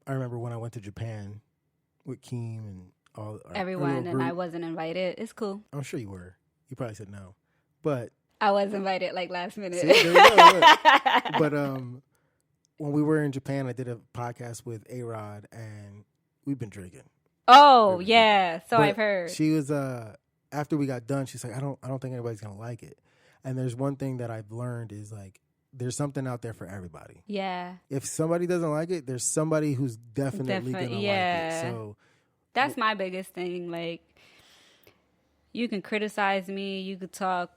I remember when I went to Japan with Keem and all everyone, and I wasn't invited. It's cool. I'm sure you were. You probably said no, but I was invited like last minute. See, there you go. But when we were in Japan, I did a podcast with A-Rod, and we've been drinking. Oh yeah, so I've heard. She was after we got done, she's like, I don't think anybody's gonna like it. And there's one thing that I've learned is like, there's something out there for everybody. Yeah. If somebody doesn't like it, there's somebody who's definitely gonna like it. So that's my biggest thing. Like, you can criticize me, you could talk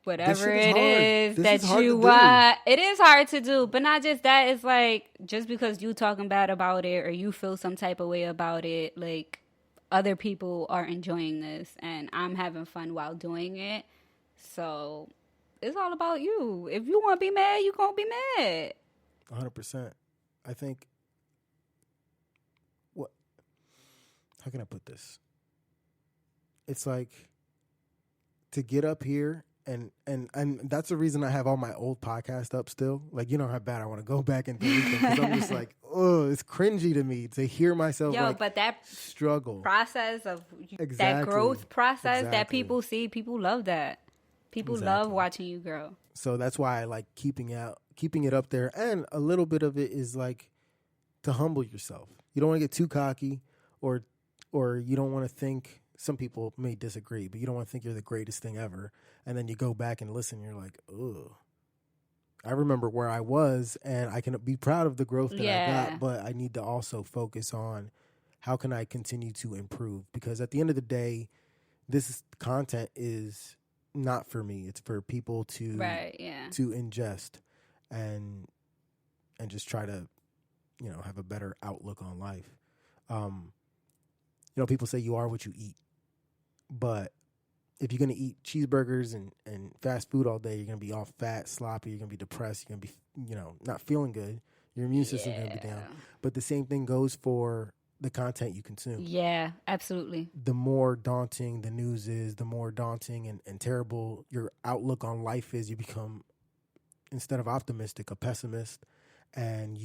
whatever it is that you want. It is hard to do, but not just that. It's like, just because you talking bad about it or you feel some type of way about it, like, other people are enjoying this and I'm having fun while doing it. So it's all about you. If you want to be mad, you gonna be mad. 100%. I think, how can I put this? It's like, to get up here, and that's the reason I have all my old podcasts up still. Like, you know how bad I want to go back and delete them, because I'm just like, oh, it's cringy to me to hear myself but that struggle process of that growth process that people see, people love that. People love watching you grow. So that's why I like keeping it up there, and a little bit of it is like to humble yourself. You don't want to get too cocky, or you don't want to think. Some people may disagree, but you don't want to think you're the greatest thing ever. And then you go back and listen, and you're like, ugh. I remember where I was, and I can be proud of the growth that I got, but I need to also focus on how can I continue to improve? Because at the end of the day, this content is not for me. It's for people to ingest and just try to, have a better outlook on life. People say you are what you eat. But if you're going to eat cheeseburgers and fast food all day, you're going to be all fat, sloppy, you're going to be depressed, you're going to be, not feeling good. Your immune system's going to be down. But the same thing goes for the content you consume. Yeah, absolutely. The more daunting the news is, the more daunting and terrible your outlook on life is, you become, instead of optimistic, a pessimist. And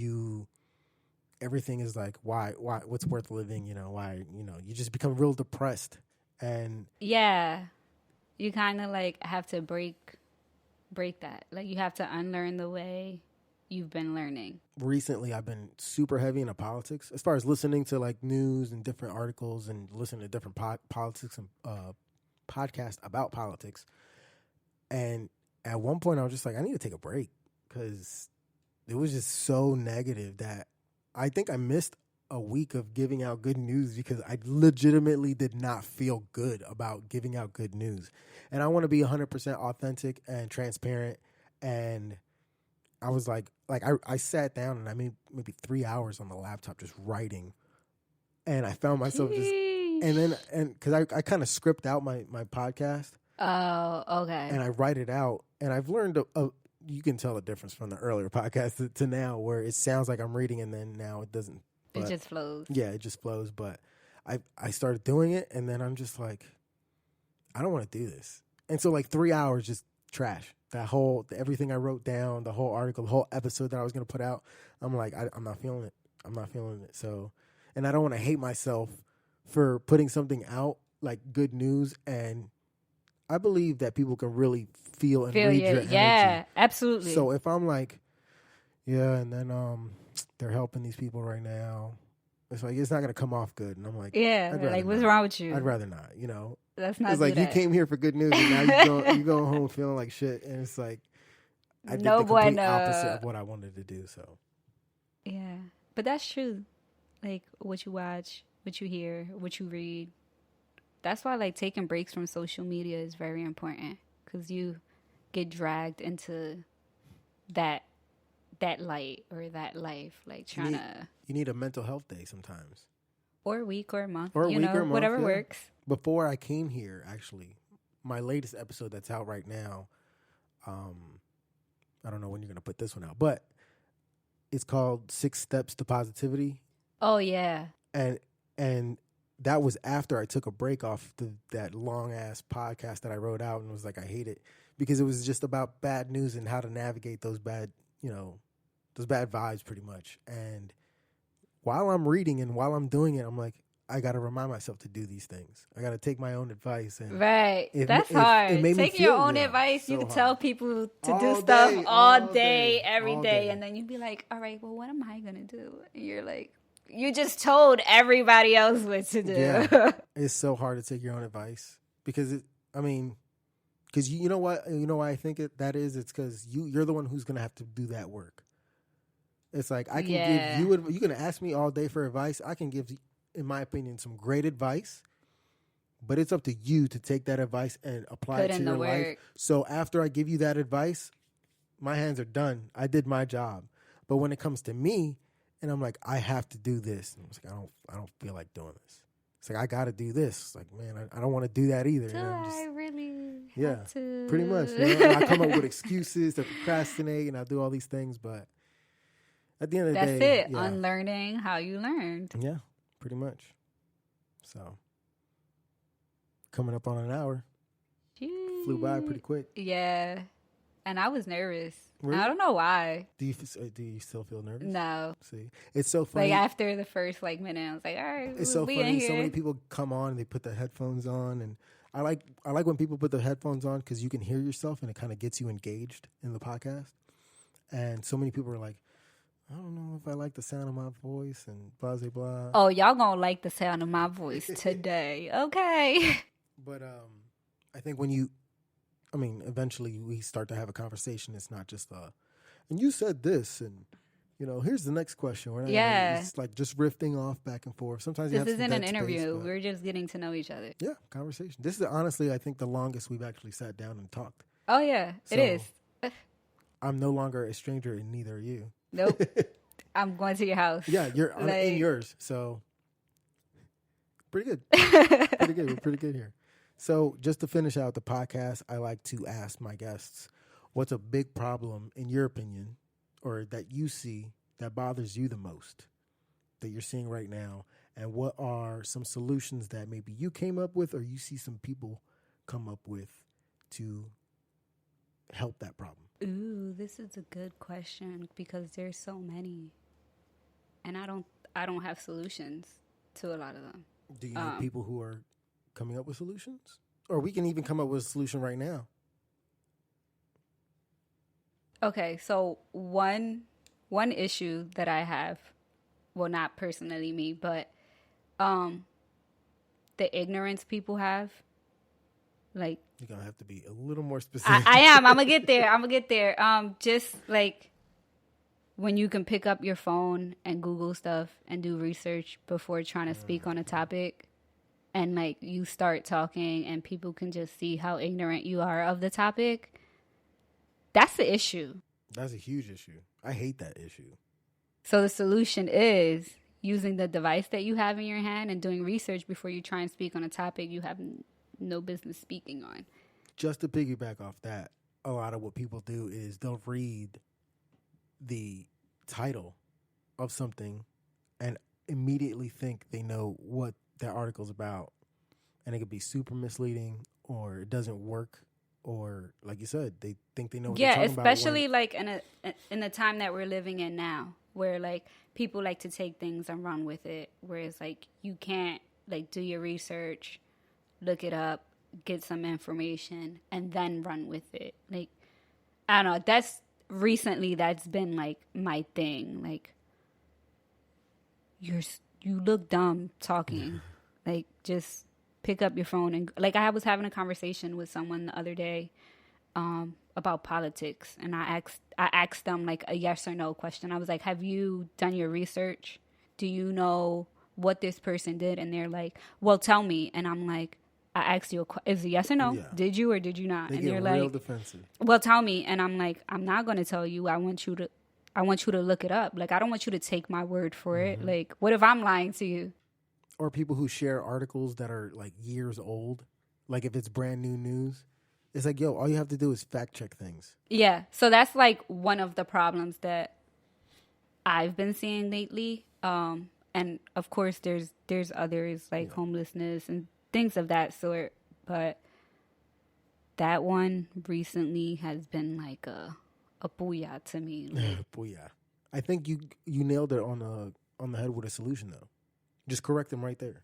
everything is like, why, what's worth living? Why, you just become real depressed. And you kind of like have to break that. Like, you have to unlearn the way you've been learning. Recently, I've been super heavy into politics, as far as listening to like news and different articles and listening to different politics and podcasts about politics. And at one point, I was just like, I need to take a break, because it was just so negative that I think I missed a week of giving out good news, because I legitimately did not feel good about giving out good news. And I want to be 100% authentic and transparent. And I was like I sat down and I made maybe 3 hours on the laptop just writing. And I found myself because I kind of script out my podcast. Oh, okay. And I write it out. And I've learned you can tell the difference from the earlier podcast to now, where it sounds like I'm reading and then now it doesn't. But, it just flows. Yeah, it just flows. But I started doing it, and then I'm just like, I don't want to do this. And so like 3 hours just trash. Everything I wrote down, the whole article, the whole episode that I was going to put out, I'm like, I'm not feeling it. I'm not feeling it. So, and I don't want to hate myself for putting something out, like good news. And I believe that people can really feel and read your energy. Yeah, absolutely. So if I'm like, and then they're helping these people right now, it's like, it's not going to come off good. And I'm like, what's wrong with you? I'd rather not, That's not. It's like, you came here for good news, and now you go home feeling like shit. And it's like, I did the complete opposite of what I wanted to do. So, yeah, but that's true. Like, what you watch, what you hear, what you read. That's why, like, taking breaks from social media is very important, because you get dragged into that light or that life, like you need a mental health day sometimes, or a week or a month, or whatever works. Before I came here, actually, my latest episode that's out right now, I don't know when you're gonna put this one out, but it's called 6 Steps to Positivity. Oh yeah. And that was after I took a break off that long ass podcast that I wrote out, and was like, I hate it, because it was just about bad news and how to navigate those bad vibes pretty much. And while I'm reading and while I'm doing it, I'm like, I got to remind myself to do these things. I got to take my own advice. And right. That's hard. It made me Taking your feel, own advice, so you can hard. tell people to All do stuff day, all day, every all day. day. And then you'd be like, all right, well, what am I going to do? And you're like, you just told everybody else what to do. Yeah. It's so hard to take your own advice because, because you know what? You know why I think that is? It's because you're the one who's going to have to do that work. It's like I can give you, you can ask me all day for advice. I can give, in my opinion, some great advice, but it's up to you to take that advice and apply it to your life. So after I give you that advice, my hands are done. I did my job. But when it comes to me, and I'm like, I have to do this. And I was like, I don't feel like doing this. It's like I got to do this. It's like, man, I don't want to do that either. Do I really? Yeah, have to? Pretty much. And I come up with excuses to procrastinate, and I do all these things, but. At the end of the day, that's it. Yeah. Unlearning how you learned. Yeah, pretty much. So, coming up on an hour. Jeez. Flew by pretty quick. Yeah, and I was nervous. Really? I don't know why. Do you still feel nervous? No. See, it's so funny. Like after the first minute, I was like, all right, it's so funny. So many people come on and they put their headphones on, and I like when people put their headphones on because you can hear yourself and it kind of gets you engaged in the podcast. And so many people are like, I don't know if I like the sound of my voice and blah, blah, blah. Oh, y'all gonna like the sound of my voice today. Okay. But I think eventually we start to have a conversation. It's not just, and you said this, and, here's the next question. It's like just riffing off back and forth. Sometimes this isn't an interview. We're just getting to know each other. Yeah, conversation. This is honestly, I think, the longest we've actually sat down and talked. Oh, yeah, it is. I'm no longer a stranger, and neither are you. Nope. I'm going to your house. Yeah, you're in yours. So pretty good. Pretty good. We're pretty good here. So just to finish out the podcast, I like to ask my guests, what's a big problem in your opinion or that you see that bothers you the most that you're seeing right now? And what are some solutions that maybe you came up with or you see some people come up with to help that problem? Ooh, this is a good question because there's so many, and I don't have solutions to a lot of them. Do you know people who are coming up with solutions, or we can even come up with a solution right now? Okay, so one issue that I have, well, not personally me, but the ignorance people have. Like, you're gonna have to be a little more specific. I am. I'm gonna get there. Just like when you can pick up your phone and Google stuff and do research before trying to speak on a topic, and like you start talking and people can just see how ignorant you are of the topic. That's the issue. That's a huge issue. I hate that issue. So the solution is using the device that you have in your hand and doing research before you try and speak on a topic you have no business speaking on. Just to piggyback off that, a lot of what people do is they'll read the title of something and immediately think they know what that article's about. And it could be super misleading or it doesn't work. Or, like you said, they think they know what they're talking about. Yeah, especially like in the time that we're living in now, where like people like to take things and run with it, where it's like you can't like do your research, look it up, get some information, and then run with it. Like, I don't know. That's been like my thing. Like, you look dumb talking. Like, just pick up your phone and like I was having a conversation with someone the other day about politics, and I asked them like a yes or no question. I was like, have you done your research? Do you know what this person did? And they're like, well, tell me. And I'm like, I asked you is it yes or no? Yeah. Did you or did you not? They and get they're real like, defensive. Well, tell me. And I'm like, I'm not going to tell you. I want you to look it up. Like, I don't want you to take my word for it. Like, what if I'm lying to you? Or people who share articles that are like years old. Like if it's brand new news, it's like, yo, all you have to do is fact check things. Yeah. So that's like one of the problems that I've been seeing lately. And of course there's others like homelessness and things of that sort. But that one recently has been like a booyah to me. Like, booyah. I think you nailed it on on the head with a solution, though. Just correct them right there.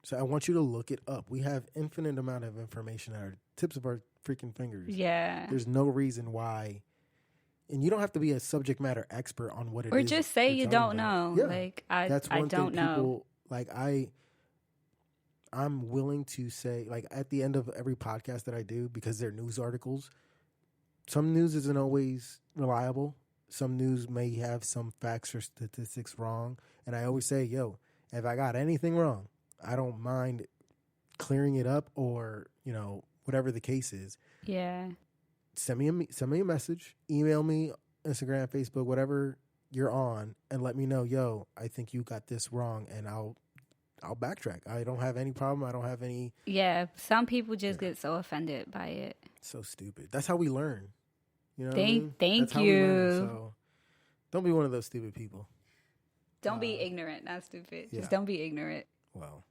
So I want you to look it up. We have infinite amount of information at our tips of our freaking fingers. Yeah. There's no reason why. And you don't have to be a subject matter expert on what it is. Or just say you don't know. Yeah. Like, I don't know. People, like, I'm willing to say, like, at the end of every podcast that I do, because they're news articles, some news isn't always reliable. Some news may have some facts or statistics wrong. And I always say, yo, if I got anything wrong, I don't mind clearing it up or, you know, whatever the case is. Yeah. Send me a message, email me, Instagram, Facebook, whatever you're on, and let me know, yo, I think you got this wrong, and I'll backtrack. I don't have any problem. I don't have any. Yeah, some people just get so offended by it. So stupid. That's how we learn. You know. Thank you. So don't be one of those stupid people. Don't be ignorant, not stupid. Yeah. Just don't be ignorant. Well,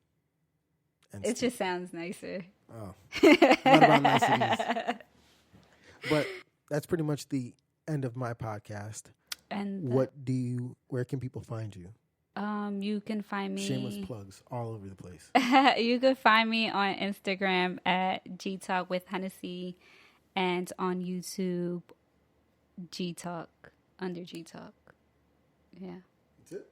it just sounds nicer. Oh, not about niceties. But that's pretty much the end of my podcast. And where can people find you? You can find me. Shameless plugs all over the place. You can find me on Instagram at GTalk with Genesi, and on YouTube, GTalk under GTalk. Yeah. That's it?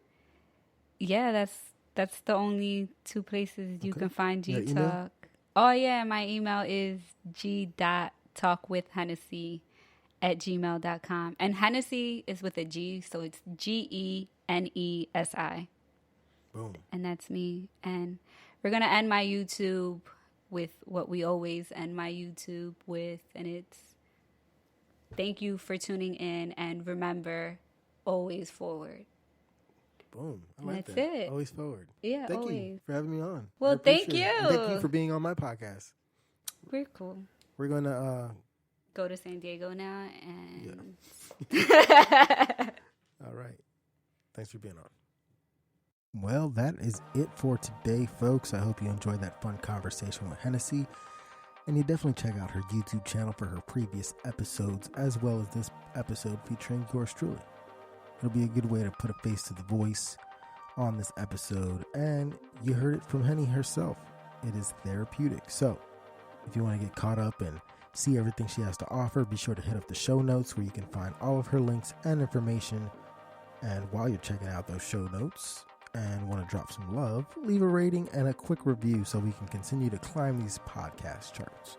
Yeah, that's the only two places you can find GTalk. Oh yeah, my email is g.talkwithhenesi@gmail.com. And Hennessy is with a G, so it's GENESI. Boom. And that's me. And we're going to end my YouTube with what we always end my YouTube with, and it's thank you for tuning in, and remember, always forward. Boom. I like that's that. It. Always forward. Yeah, thank always. you for having me on. Well, thank you. And thank you for being on my podcast. We're cool. We're going to go to San Diego now, and all right. Thanks for being on. Well, that is it for today, folks. I hope you enjoyed that fun conversation with Hennessy. And you definitely check out her YouTube channel for her previous episodes, as well as this episode featuring yours truly. It'll be a good way to put a face to the voice on this episode. And you heard it from Henny herself. It is therapeutic. So if you want to get caught up and see everything she has to offer, be sure to hit up the show notes where you can find all of her links and information. And while you're checking out those show notes and want to drop some love, leave a rating and a quick review so we can continue to climb these podcast charts.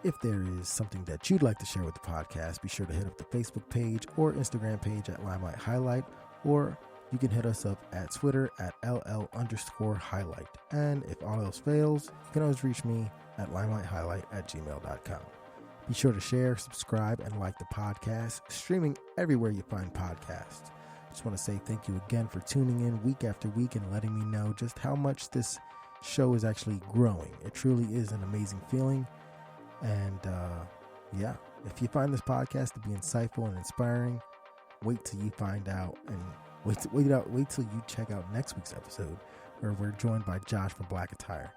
If there is something that you'd like to share with the podcast, be sure to hit up the Facebook page or Instagram page at Limelight Highlight, or you can hit us up at Twitter at LL_highlight. And if all else fails, you can always reach me at limelight_highlight@gmail.com. Be sure to share, subscribe, and like the podcast, streaming everywhere you find podcasts. Just want to say thank you again for tuning in week after week and letting me know just how much this show is actually growing. It truly is an amazing feeling. And if you find this podcast to be insightful and inspiring, wait till you find out, and wait till you check out next week's episode, where we're joined by Josh from Black Attire.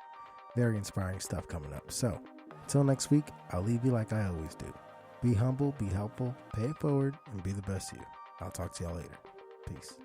Very inspiring stuff coming up. So until next week, I'll leave you like I always do. Be humble, be helpful, pay it forward, and be the best you. I'll talk to y'all later. Peace.